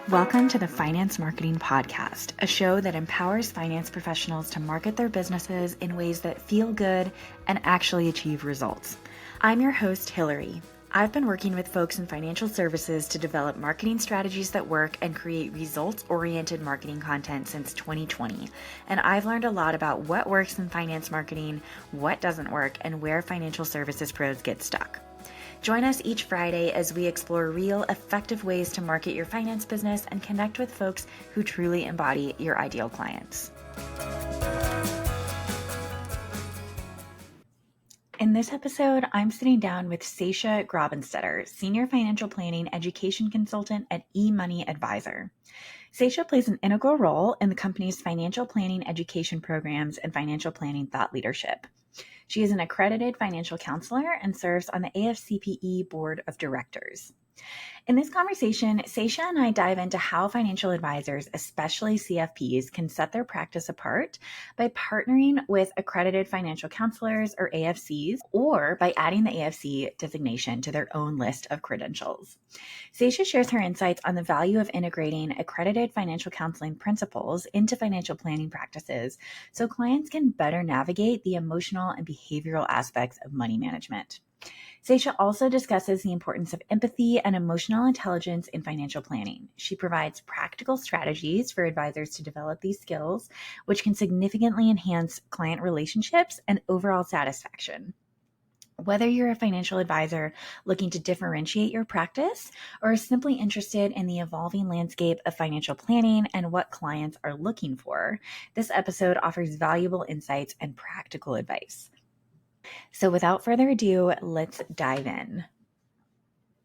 Welcome to the Finance Marketing Podcast, a show that empowers finance professionals to market their businesses in ways that feel good and actually achieve results. I'm your host, Hillary. I've been working with folks in financial services to develop marketing strategies that work and create results-oriented marketing content since 2020. And I've learned a lot about what works in finance marketing, what doesn't work, and where financial services pros get stuck. Join us each Friday as we explore real, effective ways to market your finance business and connect with folks who truly embody your ideal clients. In this episode, I'm sitting down with Sasha Grabenstetter, Senior Financial Planning Education Consultant at eMoney Advisor. Sasha plays an integral role in the company's financial planning education programs and financial planning thought leadership. She is an accredited financial counselor and serves on the AFCPE Board of Directors. In this conversation, Sasha and I dive into how financial advisors, especially CFPs, can set their practice apart by partnering with accredited financial counselors or AFCs, or by adding the AFC designation to their own list of credentials. Sasha shares her insights on the value of integrating accredited financial counseling principles into financial planning practices so clients can better navigate the emotional and behavioral aspects of money management. Sasha also discusses the importance of empathy and emotional intelligence in financial planning. She provides practical strategies for advisors to develop these skills, which can significantly enhance client relationships and overall satisfaction. Whether you're a financial advisor looking to differentiate your practice or simply interested in the evolving landscape of financial planning and what clients are looking for, this episode offers valuable insights and practical advice. So without further ado, let's dive in.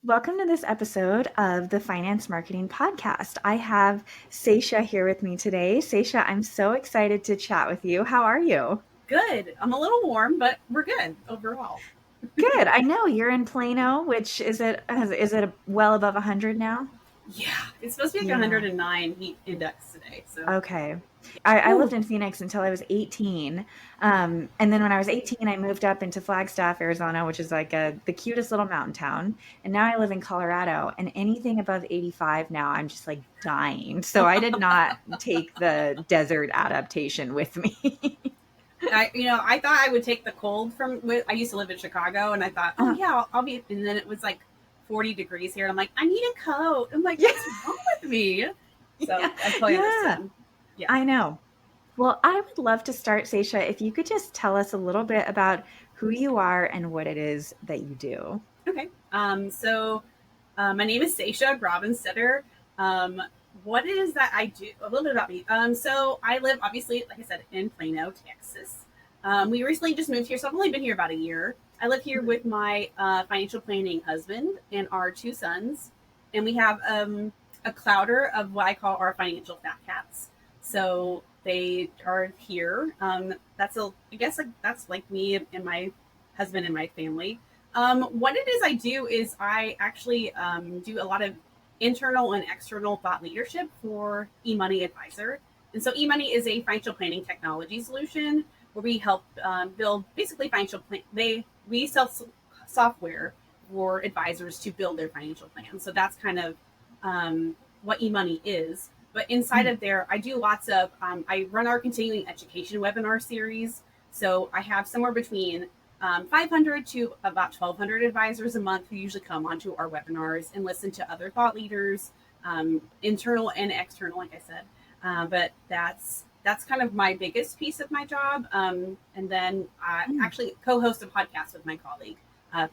Welcome to this episode of the Finance Marketing Podcast. I have Sasha here with me today. Sasha, I'm so excited to chat with you. How are you? Good. I'm a little warm, but we're good overall. Good. I know you're in Plano, which is it well above 100 now? Yeah, it's supposed to be like 109 heat index today. So okay. I lived in Phoenix until I was 18. And then when I was 18, I moved up into Flagstaff, Arizona, which is like the cutest little mountain town. And now I live in Colorado, and anything above 85 now, I'm just like dying. So I did not take the desert adaptation with me. I thought I would take the cold I used to live in Chicago, and I thought, I'll be, and then it was like 40 degrees here. And I'm like, I need a coat. I'm like, what's wrong with me? So I totally understand. Yeah, I know. Well, I would love to start, Sasha, if you could just tell us a little bit about who you are and what it is that you do. Okay. So my name is Sasha Grabenstetter. What it is that I do, a little bit about me. So I live, obviously, like I said, in Plano, Texas. We recently just moved here, so I've only been here about a year. I live here with my financial planning husband and our two sons, and we have a clouder of what I call our financial fat cats. So they are here. That's like me and my husband and my family. What it is I do is I actually do a lot of internal and external thought leadership for eMoney Advisor. And so eMoney is a financial planning technology solution where we help build basically financial plan. We sell software for advisors to build their financial plan. So that's kind of what eMoney is. But inside of there, I do lots of, I run our continuing education webinar series. So I have somewhere between 500 to about 1,200 advisors a month who usually come onto our webinars and listen to other thought leaders, internal and external, like I said. But that's kind of my biggest piece of my job. And then I actually co-host a podcast with my colleague,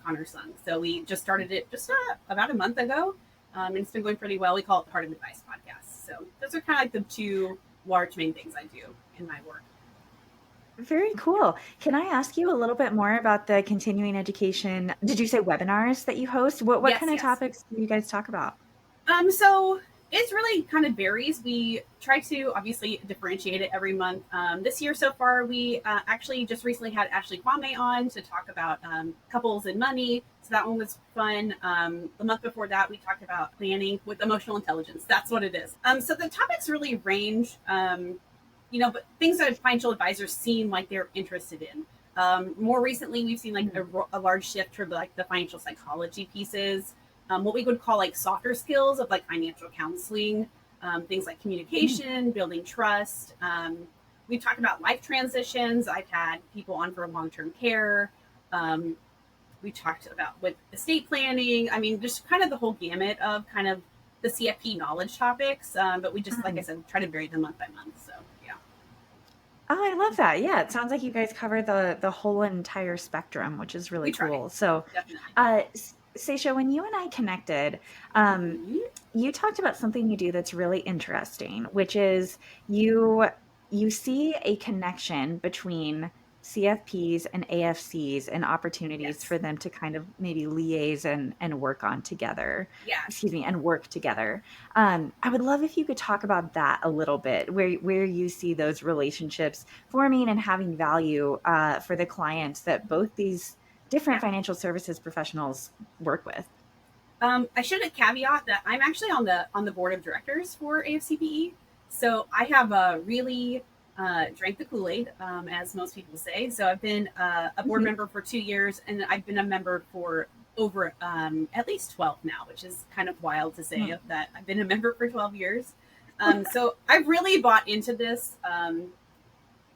Connor Sung. So we just started it just about a month ago. And it's been going pretty well. We call it Part of Advice Podcast. So those are kind of like the two large main things I do in my work. Very cool. Can I ask you a little bit more about the continuing education? Did you say webinars that you host? What kind of topics do you guys talk about? So it really kind of varies. We try to obviously differentiate it every month. This year so far, we actually just recently had Ashley Kwame on to talk about couples and money. So that one was fun. The month before that, we talked about planning with emotional intelligence. That's what it is. So the topics really range. But things that financial advisors seem like they're interested in. More recently, we've seen like a large shift toward like the financial psychology pieces, what we would call like softer skills of like financial counseling, things like communication, building trust. We've talked about life transitions. I've had people on for long-term care. Um, we talked about with estate planning. I mean, just kind of the whole gamut of kind of the CFP knowledge topics. But we just, like I said, try to vary them month by month. So yeah, Oh, I love that. Yeah, it sounds like you guys cover the whole entire spectrum, which is really we try cool. So, definitely. Sasha, when you and I connected, Mm-hmm. you talked about something you do that's really interesting, which is you you see a connection between CFPs and AFCs and opportunities Yes. for them to kind of maybe liaise and work on together. Yeah. Excuse me, and work together. I would love if you could talk about that a little bit, where you see those relationships forming and having value for the clients that both these different Yeah. financial services professionals work with. I should caveat that I'm actually on the board of directors for AFCPE, so I have really drank the Kool-Aid, as most people say. So I've been a board Mhm. member for 2 years, and I've been a member for over at least 12 now, which is kind of wild to say Mm. that I've been a member for 12 years. So I've really bought into this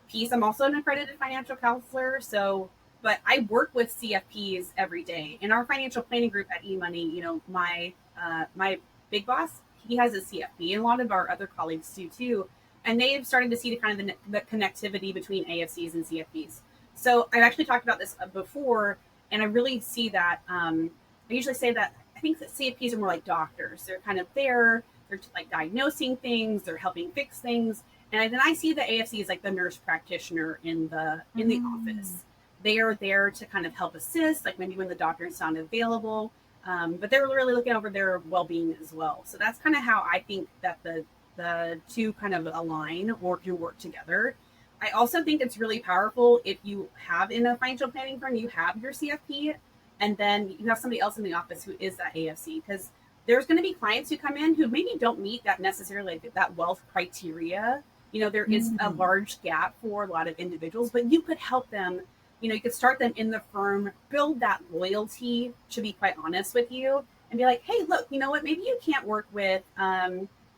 piece. I'm also an accredited financial counselor, so but I work with CFPs every day. In our financial planning group at eMoney, my big boss, he has a CFP, and a lot of our other colleagues do too. And they've started to see the kind of the connectivity between AFCs and CFPs. So I've actually talked about this before, and I really see that. I usually say that I think that CFPs are more like doctors. They're kind of there. They're like diagnosing things. They're helping fix things, and then I see the AFC as like the nurse practitioner in the Mm. office. They are there to kind of help assist, like maybe when the doctor is not available, but they're really looking over their well-being as well. So that's kind of how I think that the two kind of align or do work together. I also think it's really powerful if you have in a financial planning firm, you have your CFP, and then you have somebody else in the office who is that AFC, because there's going to be clients who come in who maybe don't meet that necessarily that wealth criteria. There is a Mm. large gap for a lot of individuals, but you could help them. You could start them in the firm, build that loyalty, to be quite honest with you, and be like, hey, look, you know what, maybe you can't work with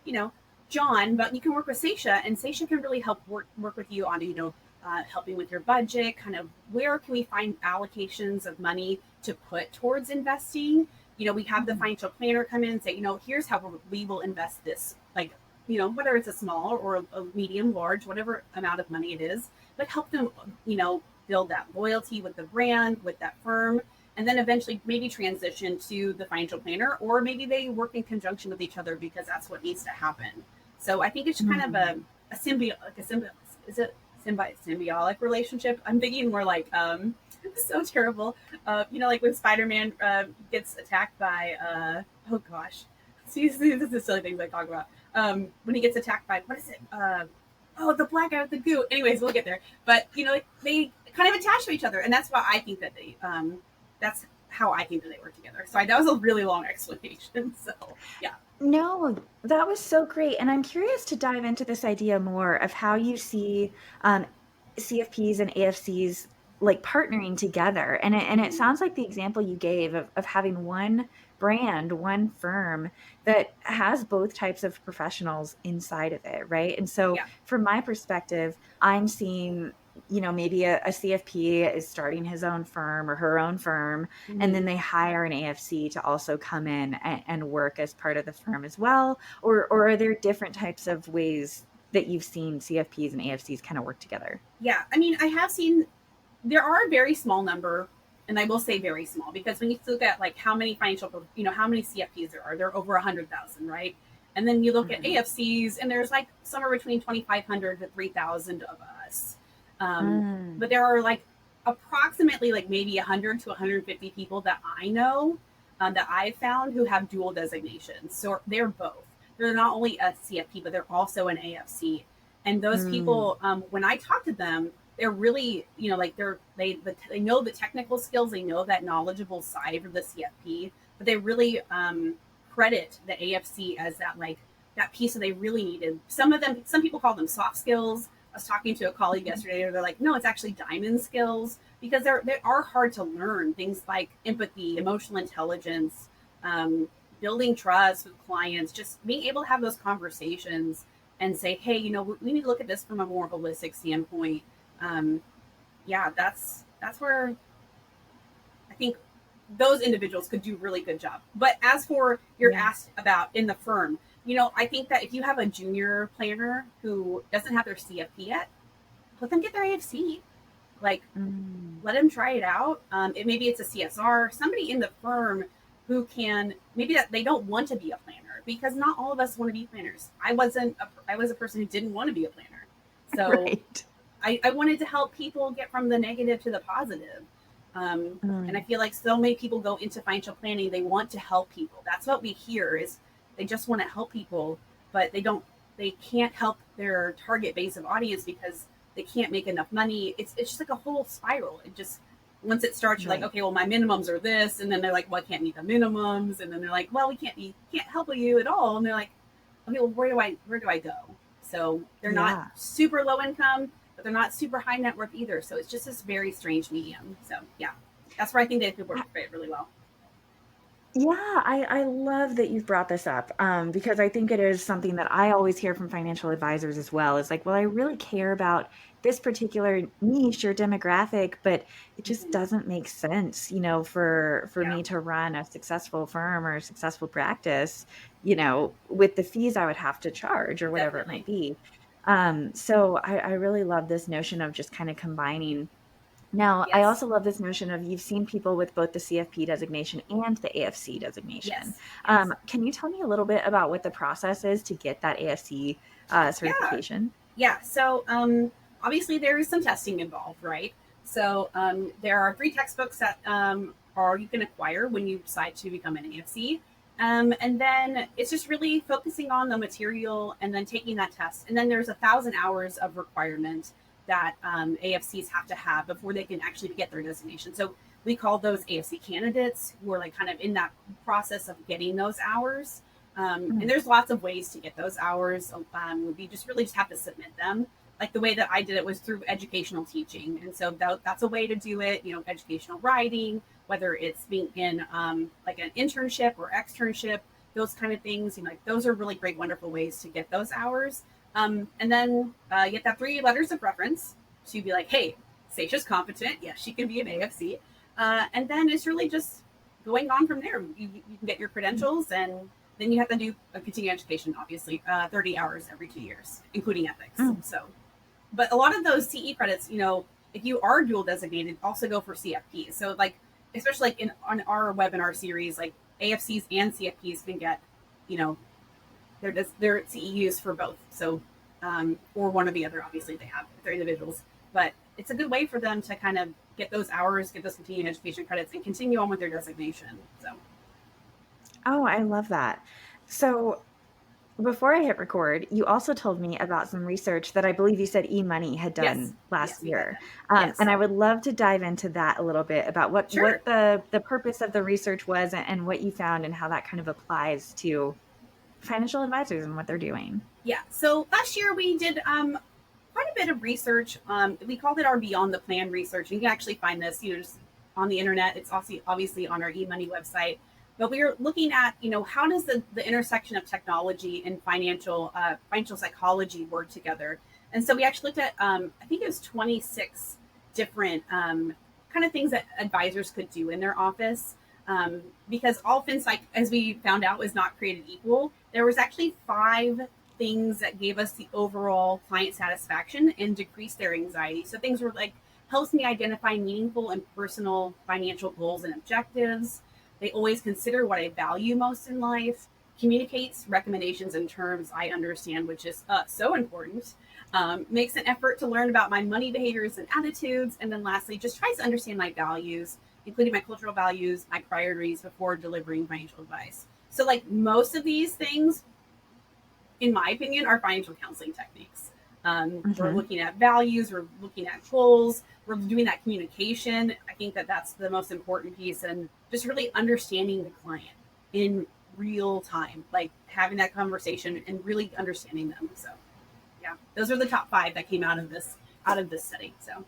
you know John, but you can work with Sasha, and Sasha can really help work with you on helping with your budget, kind of where can we find allocations of money to put towards investing. We have the Mhm. financial planner come in and say, here's how we will invest this, like, whether it's a small or a medium, large, whatever amount of money it is, but help them, build that loyalty with the brand, with that firm, and then eventually maybe transition to the financial planner, or maybe they work in conjunction with each other because that's what needs to happen. So I think it's kind of Mm. a symbiote, is it symbiotic relationship? I'm thinking more like, so terrible. Like when Spider-Man gets attacked by, oh gosh, see, this is the silly things I talk about. When he gets attacked by, what is it? The black guy with the goo. Anyways, we'll get there. But like, they kind of attach to each other, and that's why I think that that's how I think that they work together. So that was a really long explanation. So yeah, No, that was so great. And I'm curious to dive into this idea more of how you see um, CFPs and AFCs like partnering together. And it mm-hmm. sounds like the example you gave of having one brand, one firm that has both types of professionals inside of it, right? And so Yeah, from my perspective, I'm seeing, maybe a CFP is starting his own firm or her own firm, and mm-hmm. then they hire an AFC to also come in and work as part of the firm as well? Or are there different types of ways that you've seen CFPs and AFCs kind of work together? Yeah. I mean, I have seen there are a very small number, and I will say very small, because when you look at like how many how many CFPs there are over 100,000, right? And then you look at Mhm. AFCs, and there's like somewhere between 2,500 to 3,000 of us. But Mm. there are like approximately like maybe 100 to 150 people that I know, that I've found, who have dual designations. So they're both. They're not only a CFP, but they're also an AFC. And those Mm. people, when I talk to them, they're really, like they know the technical skills, they know that knowledgeable side of the CFP, but they really credit the AFC as that, like, that piece that they really needed. Some people call them soft skills. I was talking to a colleague yesterday, they're like, no, it's actually diamond skills, because they are hard to learn. Things like empathy, emotional intelligence, building trust with clients, just being able to have those conversations and say, hey, we need to look at this from a more holistic standpoint. Um, yeah, that's where I think those individuals could do a really good job. But as for you're Yeah. asked about in the firm, I think that if you have a junior planner who doesn't have their CFP yet, let them get their AFC. Like, Mm, let them try it out. Maybe it's a CSR, somebody in the firm who can, maybe that they don't want to be a planner, because not all of us want to be planners. I was a person who didn't want to be a planner. So right. I wanted to help people get from the negative to the positive. And I Mm, feel like so many people go into financial planning, they want to help people. That's what we hear, is they just want to help people, but they can't help their target base of audience because they can't make enough money. It's just like a whole spiral. It just, once it starts, you're like, right. okay, well, my minimums are this, and then they're like, well, I can't meet the minimums, and then they're like, well, we can't help you at all, and they're like, okay, well, where do I go? So they're not Yeah. super low income, but they're not super high net worth either. So it's just this very strange medium. So yeah, that's where I think they could work fit really well. Yeah, I love that you've brought this up, because I think it is something that I always hear from financial advisors as well. Is like, well, I really care about this particular niche or demographic, but it just Mm-hmm. doesn't make sense, for Yeah, me to run a successful firm or a successful practice, with the fees I would have to charge or whatever it might definitely. be. So I really love this notion of just kind of combining. Now, I Yes, also love this notion of you've seen people with both the CFP designation and the AFC designation. yes, yes. Can you tell me a little bit about what the process is to get that AFC Yeah, certification? yeah. So obviously there is some testing involved, right? So there are 3 textbooks that are you can acquire when you decide to become an AFC. And then it's just really focusing on the material and then taking that test. And then there's 1,000 hours of requirement that AFCs have to have before they can actually get their designation. So we call those AFC candidates, who are like kind of in that process of getting those hours. And Mm, there's lots of ways to get those hours. You just really just have to submit them. Like the way that I did it was through educational teaching, and so that's a way to do it. Educational writing, whether it's being in like an internship or externship, those kind of things. Like those are really great, wonderful ways to get those hours. And then you get that 3 letters of reference to be like, hey, Sasha's competent. Yes, she can be an AFC. And then it's really just going on from there. You can get your mm, credentials, and then you have to do a continuing education, obviously, 30 hours every 2 years, including ethics. mm. So, but a lot of those CE credits, if you are dual designated, also go for CFPs. So, like, especially like on our webinar series, like AFCs and CFPs can get, you know, they're CEUs for both. So, or one or the other, obviously, they have if they're individuals. But it's a good way for them to kind of get those hours, get those continuing education credits, and continue on with their designation. So, Oh, I love that. So before I hit record, you also told me about some research that I believe you said eMoney had yes, done last yes, we had year. them. And Yes, I would love to dive into that a little bit about what sure. what the purpose of the research was and what you found and how that kind of applies to financial advisors and what they're doing. Yeah. So last year we did quite a bit of research. We called it our Beyond the Plan research. And you can actually find this, just on the internet. It's also obviously on our eMoney website. But we were looking at, how does the intersection of technology and financial psychology work together? And so we actually looked at, I think it was 26 different kind of things that advisors could do in their office. Because all FinPsych, as we found out, was not created equal. There was actually 5 things that gave us the overall client satisfaction and decreased their anxiety. So things were like, helps me identify meaningful and personal financial goals and objectives. They always consider what I value most in life. Communicates recommendations in terms I understand, which is so important. Makes an effort to learn about my money behaviors and attitudes. And then lastly, just tries to understand my values, including my cultural values, my priorities before delivering financial advice. So, like most of these things, in my opinion, are financial counseling techniques. We're Mhm. looking at values, we're looking at goals, we're doing that communication. I think that that's the most important piece, and just really understanding the client in real time, like having that conversation and really understanding them. So, yeah, those are the top 5 that came out of this study. So,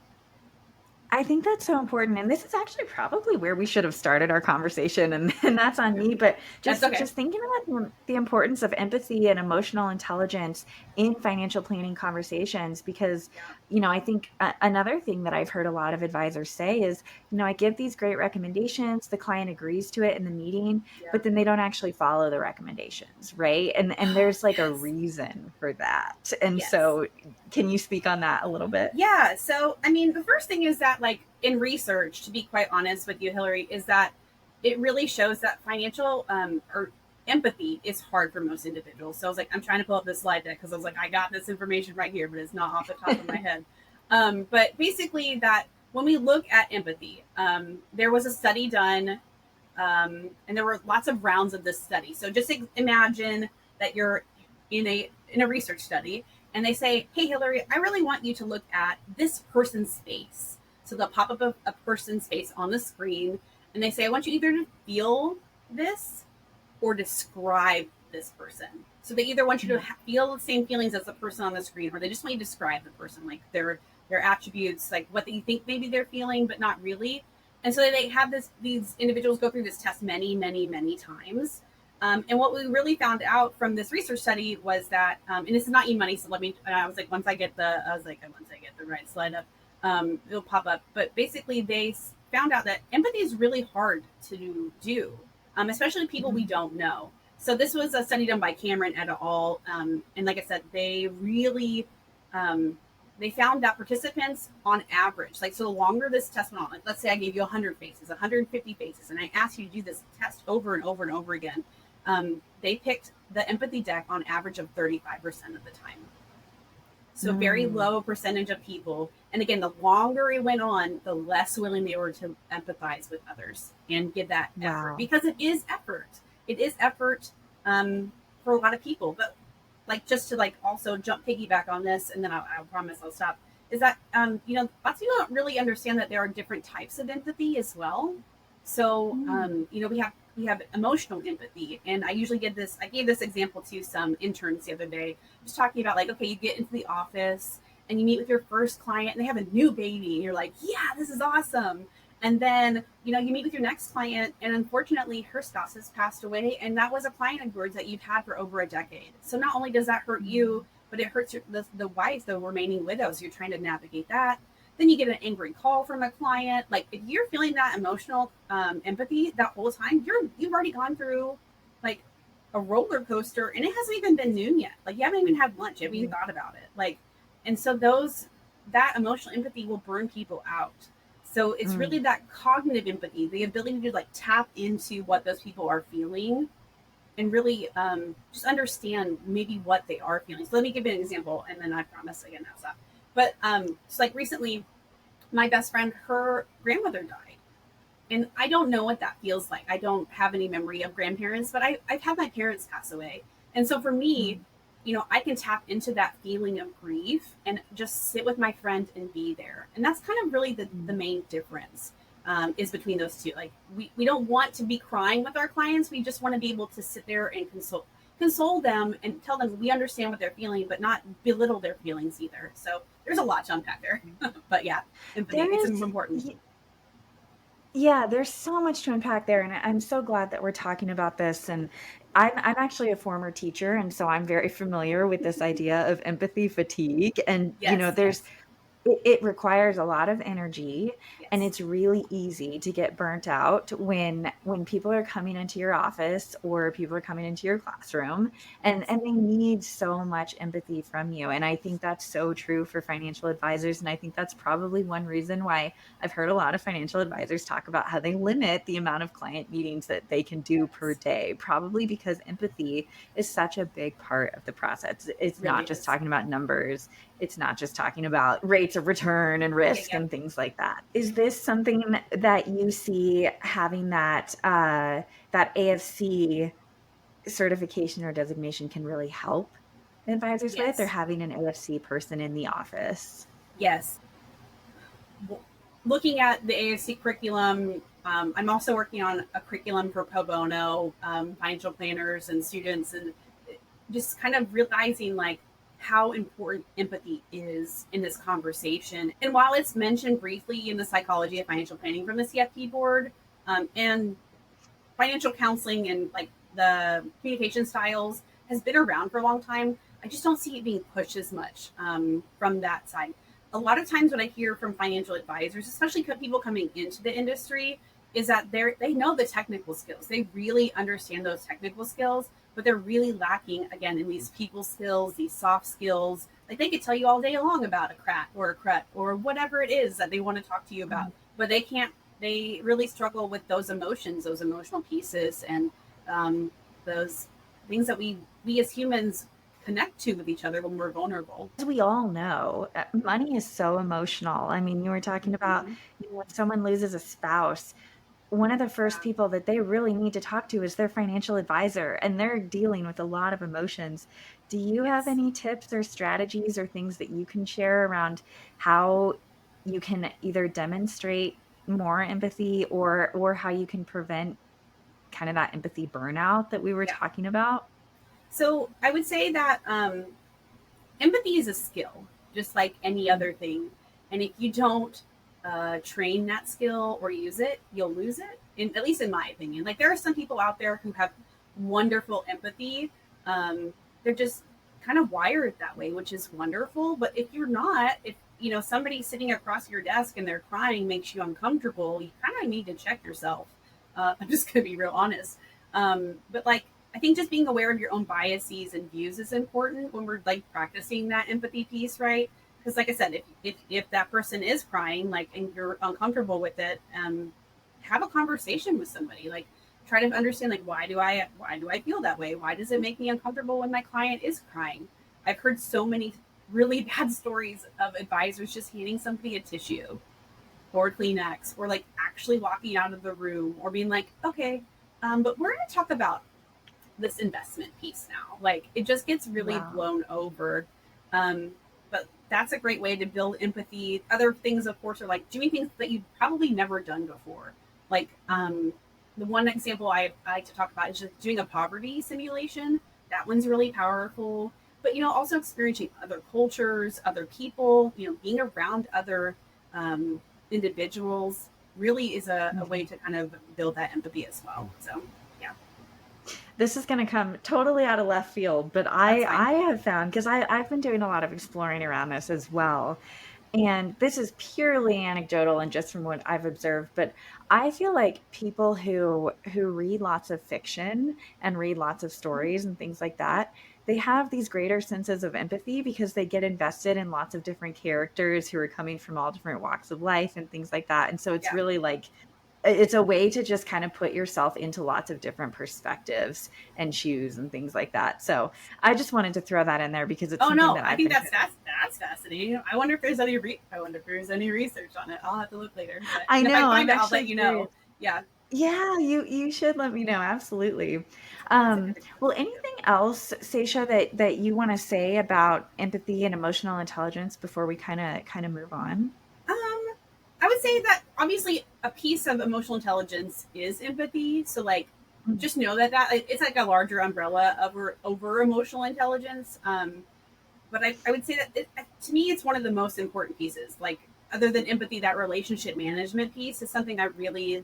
I think that's so important, and this is actually probably where we should have started our conversation, and that's on me, but That's just okay. just thinking about the importance of empathy and emotional intelligence in financial planning conversations because, Yeah. I think another thing that I've heard a lot of advisors say is, I give these great recommendations, the client agrees to it in the meeting, Yeah. but then they don't actually follow the recommendations, right? And there's like a Yes. reason for that. And Yes. so can you speak on that a little bit? Yeah. So, I mean, the first thing is that, like, in research, to be quite honest with you, Hillary, is that it really shows that financial or empathy is hard for most individuals. So I was like, I'm trying to pull up this slide deck because I was like, I got this information right here, but it's not off the top of my head. But basically, that when we look at empathy, there was a study done, and there were lots of rounds of this study. So just imagine that you're in a research study, and they say, "Hey, Hillary, I really want you to look at this person's face." So they'll pop up a person's face on the screen, and they say, "I want you either to feel this or describe this person." So they either want you to feel the same feelings as the person on the screen, or they just want you to describe the person, like their attributes, like what they think maybe they're feeling, but not really. And so they have these individuals go through this test many, many, many times. And what we really found out from this research study was that, and this is not eMoney, so let me. I was like, once I get the right slide up, it'll pop up. But basically, they found out that empathy is really hard to do, especially people we don't know. So this was a study done by Cameron et al. And like I said, they really they found that participants on average, like, so the longer this test went on, like, let's say I gave you 100 faces, 150 faces, and I asked you to do this test over and over and over again, they picked the empathy deck on average of 35% of the time. So very Mm. low percentage of people. And again, the longer it went on, the less willing they were to empathize with others and give that effort, Wow. because it is effort. It is effort for a lot of people. But like, just to like also jump piggyback on this, and then I promise I'll stop. Is that lots of people don't really understand that there are different types of empathy as well. So Mm. we have emotional empathy, and I usually give this. I gave this example to some interns the other day, just talking about, like, okay, you get into the office and you meet with your first client and they have a new baby and you're like, yeah, this is awesome. And then, you meet with your next client and unfortunately her spouse has passed away. And that was a client of yours that you've had for over a decade. So not only does that hurt you, but it hurts the wife, the remaining widows. You're trying to navigate that. Then you get an angry call from a client. Like, if you're feeling that emotional empathy that whole time, you've already gone through, like, a roller coaster, and it hasn't even been noon yet. Like, you haven't even had lunch. You haven't even thought about it. Like, and so that emotional empathy will burn people out. So it's Mm. really that cognitive empathy, the ability to, like, tap into what those people are feeling and really just understand maybe what they are feeling. So let me give you an example, and then I promise again I'll stop. But so, like, recently, my best friend, her grandmother died. And I don't know what that feels like. I don't have any memory of grandparents, but I've had my parents pass away. And so for me, Mm. I can tap into that feeling of grief and just sit with my friend and be there. And that's kind of really the Mm. main difference, is between those two. Like, we don't want to be crying with our clients. We just want to be able to sit there and console them and tell them we understand what they're feeling, but not belittle their feelings either. So there's a lot to unpack there. But yeah, empathy, There it's is, important. yeah, there's so much to unpack there, and I'm so glad that we're talking about this. And I'm actually a former teacher, and so I'm very familiar with this idea of empathy fatigue. And Yes, there's yes. it requires a lot of energy, and Yes. it's really easy to get burnt out when people are coming into your office or people are coming into your classroom, and Yes. they need so much empathy from you. And I think that's so true for financial advisors, and I think that's probably one reason why I've heard a lot of financial advisors talk about how they limit the amount of client meetings that they can do per Yes. day, probably because empathy is such a big part of the process. It It's really not just is. talking about numbers, it's not just talking about rates of return and Yeah, risk yeah. and things like that. Is this something that you see having that AFC certification or designation can really help advisors with, or Yes. having an AFC person in the office? Yes. Looking at the AFC curriculum, I'm also working on a curriculum for pro bono financial planners and students, and just kind of realizing, like, how important empathy is in this conversation. And while it's mentioned briefly in the psychology of financial planning from the CFP board, and financial counseling and like the communication styles has been around for a long time, I just don't see it being pushed as much from that side. A lot of times, what I hear from financial advisors, especially people coming into the industry, is that they know the technical skills. They really understand those technical skills, but they're really lacking again in these people skills, these soft skills. Like they could tell you all day long about a crack or a crut or whatever it is that they want to talk to you about, but they can't. They really struggle with those emotions, those emotional pieces, and those things that we as humans connect to with each other when we're vulnerable. As we all know, money is so emotional. I mean, you were talking about, Mm-hmm. when someone loses a spouse, one of the first Yeah. people that they really need to talk to is their financial advisor, and they're dealing with a lot of emotions. Do you have Yes. any tips or strategies or things that you can share around how you can either demonstrate more empathy or how you can prevent kind of that empathy burnout that we were Yeah. talking about? So I would say that empathy is a skill, just like any Mhm. other thing. And if you don't train that skill or use it, you'll lose it. At least in my opinion, like there are some people out there who have wonderful empathy. They're just kind of wired that way, which is wonderful. But if you're not, if somebody sitting across your desk and they're crying makes you uncomfortable, you kind of need to check yourself. I'm just gonna be real honest. But like I think just being aware of your own biases and views is important when we're like practicing that empathy piece, right? Because, like I said, if that person is crying, like, and you're uncomfortable with it, have a conversation with somebody. Like, try to understand, like, why do I feel that way? Why does it make me uncomfortable when my client is crying? I've heard so many really bad stories of advisors just handing somebody a tissue or Kleenex, or like actually walking out of the room, or being like, okay, but we're going to talk about this investment piece now. Like it just gets really Wow. blown over. Um, but that's a great way to build empathy. Other things, of course, are like doing things that you've probably never done before. Like the one example I like to talk about is just doing a poverty simulation. That one's really powerful. But also experiencing other cultures, other people. Being around other individuals really is a way Mhm. to kind of build that empathy as well. So yeah, This is going to come totally out of left field, but that's I fine. have found, because I've been doing a lot of exploring around this as well, and this is purely anecdotal and just from what I've observed, but I feel like people who read lots of fiction and read lots of stories and things like that, they have these greater senses of empathy because they get invested in lots of different characters who are coming from all different walks of life and things like that. And so it's Yeah. really like it's a way to just kind of put yourself into lots of different perspectives and shoes and things like that. So I just wanted to throw that in there because it's Oh something no, that I I've think been that's fascinating. I wonder if there's any research on it. I'll have to look later. But I if I know, I'm find it, I'll actually let you know. curious. Yeah, Yeah, you should let me know, absolutely. that's a good Well, example too. anything else, Seisha, that you wanna say about empathy and emotional intelligence before we kinda move on? I would say that obviously a piece of emotional intelligence is empathy. So like, Mm, just know that it's like a larger umbrella over emotional intelligence. But I would say that to me, it's one of the most important pieces. Like other than empathy, that relationship management piece is something I really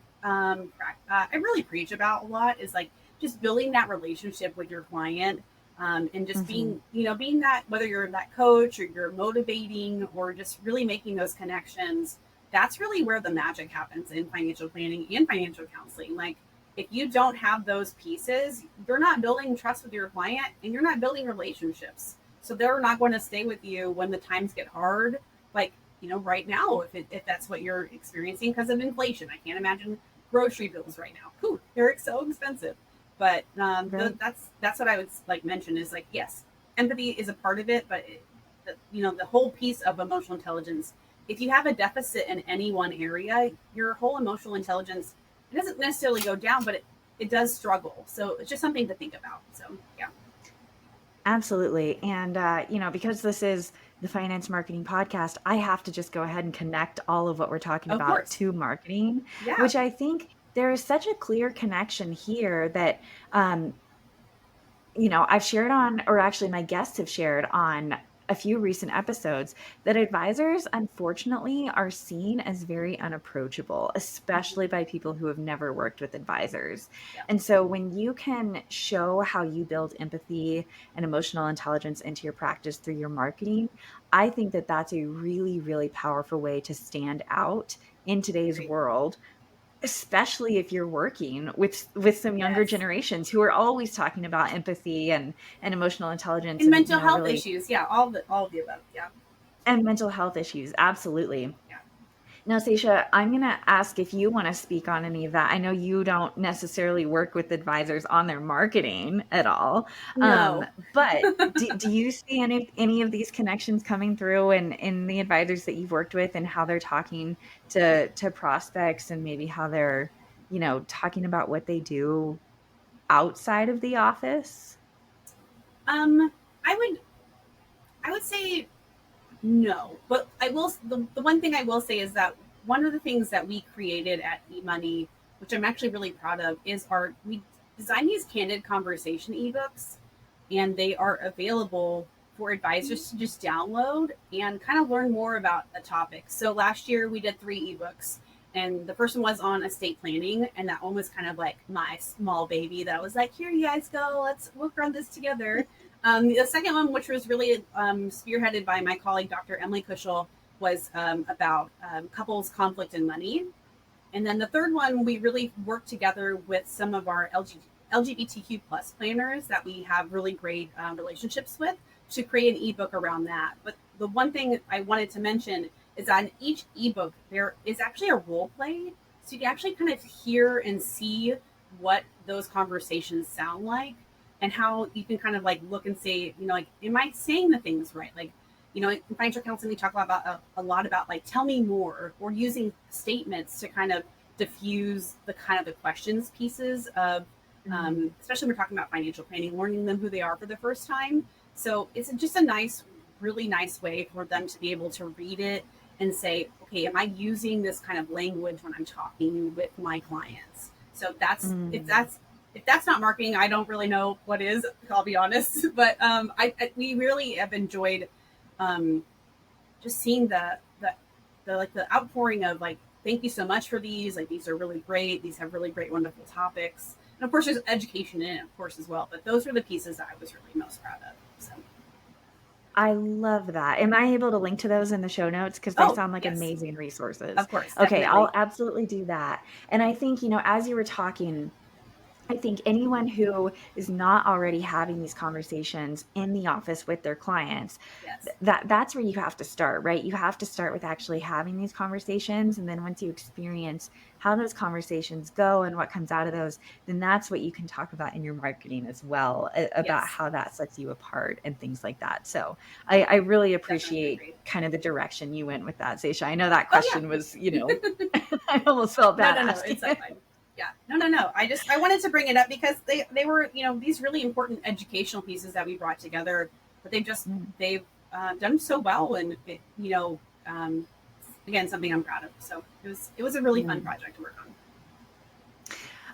preach about a lot. Is like just building that relationship with your client, and just mhm, being that, whether you're that coach or you're motivating or just really making those connections. That's really where the magic happens in financial planning and financial counseling. Like if you don't have those pieces, you're not building trust with your client and you're not building relationships, so they're not going to stay with you when the times get hard. Like, right now, if that's what you're experiencing because of inflation. I can't imagine grocery bills right now. Whew, they're so expensive. But right. that's what I would like mention is like, yes, empathy is a part of it, but the whole piece of emotional intelligence. If you have a deficit in any one area, your whole emotional intelligence, it doesn't necessarily go down, but it does struggle. So it's just something to think about. So yeah, Absolutely. And, because this is the Finance Marketing Podcast, I have to just go ahead and connect all of what we're talking of about course, to marketing, yeah. which I think there is such a clear connection here that, I've shared on, or actually my guests have shared on a few recent episodes that advisors, unfortunately, are seen as very unapproachable, especially by people who have never worked with advisors. Yeah. And so when you can show how you build empathy and emotional intelligence into your practice through your marketing, I think that that's a really, really powerful way to stand out in today's Great. world, especially if you're working with some younger Yes. generations who are always talking about empathy and emotional intelligence And and, mental health really, issues. Yeah. All of the above. Yeah. and mental health issues. Absolutely. Yeah. Now, Sasha, I'm going to ask if you want to speak on any of that. I know you don't necessarily work with advisors on their marketing at all, No. but do you see any of these connections coming through in the advisors that you've worked with and how they're talking to prospects and maybe how they're, talking about what they do outside of the office? Um, I would say no, but I will. The one thing I will say is that one of the things that we created at eMoney, which I'm actually really proud of, is we designed these Candid Conversation ebooks, and they are available for advisors to just download and kind of learn more about a topic. So last year we did 3 ebooks, and the first one was on estate planning, and that one was kind of like my small baby that I was like, here you guys go, let's work on this together. The second one, which was really spearheaded by my colleague, Dr. Emily Kushel, was about couples conflict and money. And then the third one, we really worked together with some of our LGBTQ plus planners that we have really great relationships with to create an ebook around that. But the one thing I wanted to mention is that in each ebook, there is actually a role play. So you can actually kind of hear and see what those conversations sound like and how you can kind of like look and say, like, am I saying the things right? Like, in financial counseling, we talk about a lot about like, tell me more, or using statements to kind of diffuse the kind of the questions pieces of, especially when we're talking about financial planning, learning them who they are for the first time. So it's just a really nice way for them to be able to read it and say, okay, am I using this kind of language when I'm talking with my clients? So if that's not marketing, I don't really know what is. I'll be honest, but we really have enjoyed just seeing the outpouring of like, thank you so much for these. Like, these are really great. These have really great, wonderful topics, and of course, there's education in it, of course, as well. But those are the pieces that I was really most proud of. So. I love that. Am I able to link to those in the show notes? Because they Oh, sound like yes, amazing resources. of course, Okay, I'll definitely. absolutely do that. And I think, as you were talking, I think anyone who is not already having these conversations in the office with their clients, Yes. that's where you have to start, right? You have to start with actually having these conversations. And then once you experience how those conversations go and what comes out of those, then that's what you can talk about in your marketing as well, about Yes, how that sets you apart and things like that. So I really definitely appreciate agree. kind of the direction you went with that, Sasha. I know that Oh yeah. question was, I almost felt No, bad no, no. asking. It's fine. Yeah. No, no, no. I wanted to bring it up because they were these really important educational pieces that we brought together, but they've done so well, and again, something I'm proud of. So it was a really fun Mm. project to work on.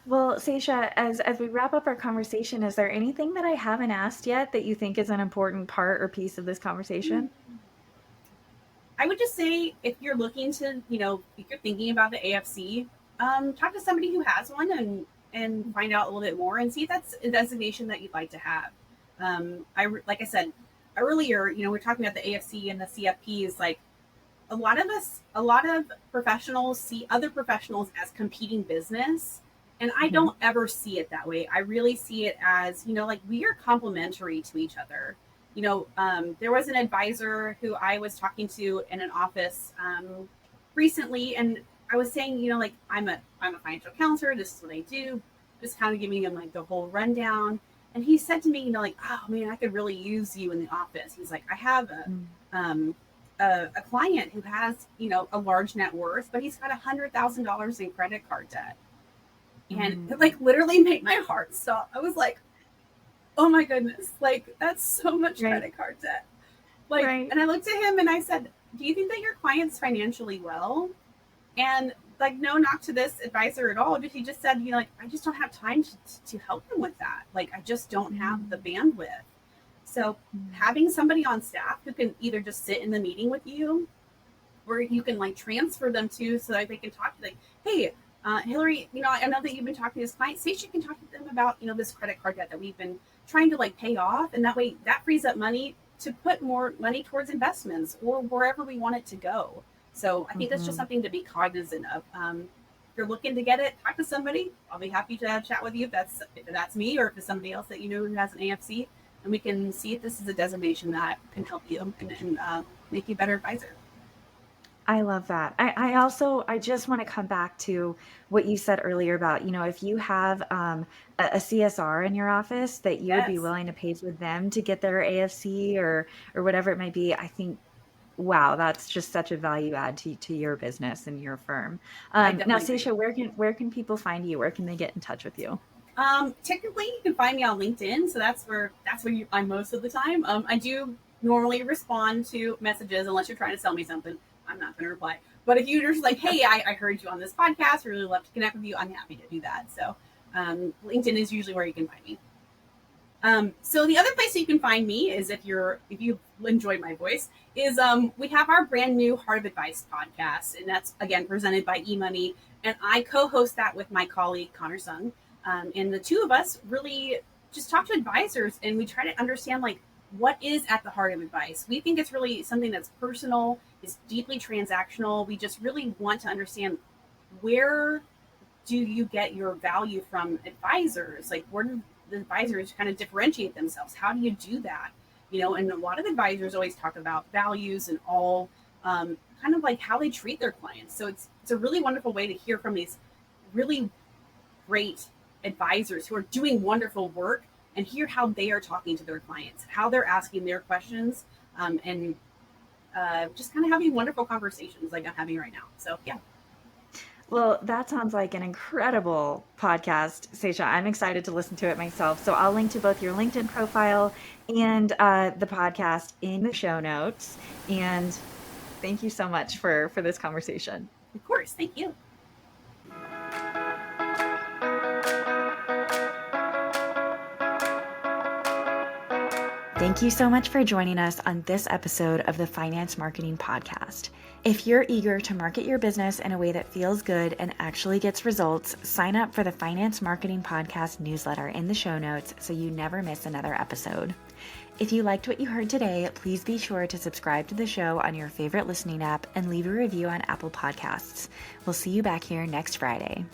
Well, Sasha, as we wrap up our conversation, is there anything that I haven't asked yet that you think is an important part or piece of this conversation? I would just say if you're looking to, if you're thinking about the AFC, talk to somebody who has one and find out a little bit more and see if that's a designation that you'd like to have. Like I said earlier, we're talking about the AFC and the CFPs. Like a lot of professionals see other professionals as competing business. And I Mhm. don't ever see it that way. I really see it as, like we are complementary to each other. There was an advisor who I was talking to in an office recently, and I was saying, like I'm a financial counselor. This is what I do. Just kind of giving him like the whole rundown. And he said to me, like, oh man, I could really use you in the office. He's like, I have Mm. um, a client who has, a large net worth, but he's got $100,000 in credit card debt, and Mm. it like literally made my heart stop. I was like, oh my goodness, like that's so much Right. credit card debt. Like, Right. and I looked at him and I said, do you think that your client's financially well? And like, no knock to this advisor at all. He just said, like, I just don't have time to help him with that. Like, I just don't have the Mm. bandwidth. So having somebody on staff who can either just sit in the meeting with you, or you can like transfer them to so that they can talk to like, hey, Hillary, I know that you've been talking to this client. Say she can talk to them about this credit card debt that we've been trying to like pay off, and that way that frees up money to put more money towards investments or wherever we want it to go. So I think that's just something to be cognizant of. If you're looking to get it, talk to somebody. I'll be happy to chat with you if that's me or if it's somebody else that who has an AFC, and we can see if this is a designation that can help you and make you a better advisor. I love that. I just want to come back to what you said earlier about, if you have a CSR in your office that you would be Yes. willing to pay for them to get their AFC or whatever it might be, I think, wow, that's just such a value add to your business and your firm. I Now, definitely agree. Sasha, where can people find you? Where can they get in touch with you? Technically, you can find me on LinkedIn, so that's where I'm most of the time. I do normally respond to messages unless you're trying to sell me something. I'm not going to reply. But if you're just like, hey, I heard you on this podcast, I really love to connect with you, I'm happy to do that. So LinkedIn is usually where you can find me. So the other place that you can find me is if you enjoyed my voice is we have our brand new Heart of Advice podcast, and that's again presented by eMoney, and I co-host that with my colleague Connor Sung, and the two of us really just talk to advisors, and we try to understand like what is at the heart of advice. We think it's really something that's personal, is deeply transactional. We just really want to understand where do you get your value from advisors? Like, where do the advisors kind of differentiate themselves? How do you do that? And a lot of advisors always talk about values and all, kind of like how they treat their clients. So it's a really wonderful way to hear from these really great advisors who are doing wonderful work and hear how they are talking to their clients, how they're asking their questions, and just kind of having wonderful conversations like I'm having right now. So yeah. Well, that sounds like an incredible podcast, Sasha. I'm excited to listen to it myself. So I'll link to both your LinkedIn profile and the podcast in the show notes. And thank you so much for this conversation. Of course. Thank you. Thank you so much for joining us on this episode of the Finance Marketing Podcast. If you're eager to market your business in a way that feels good and actually gets results, sign up for the Finance Marketing Podcast newsletter in the show notes so you never miss another episode. If you liked what you heard today, please be sure to subscribe to the show on your favorite listening app and leave a review on Apple Podcasts. We'll see you back here next Friday.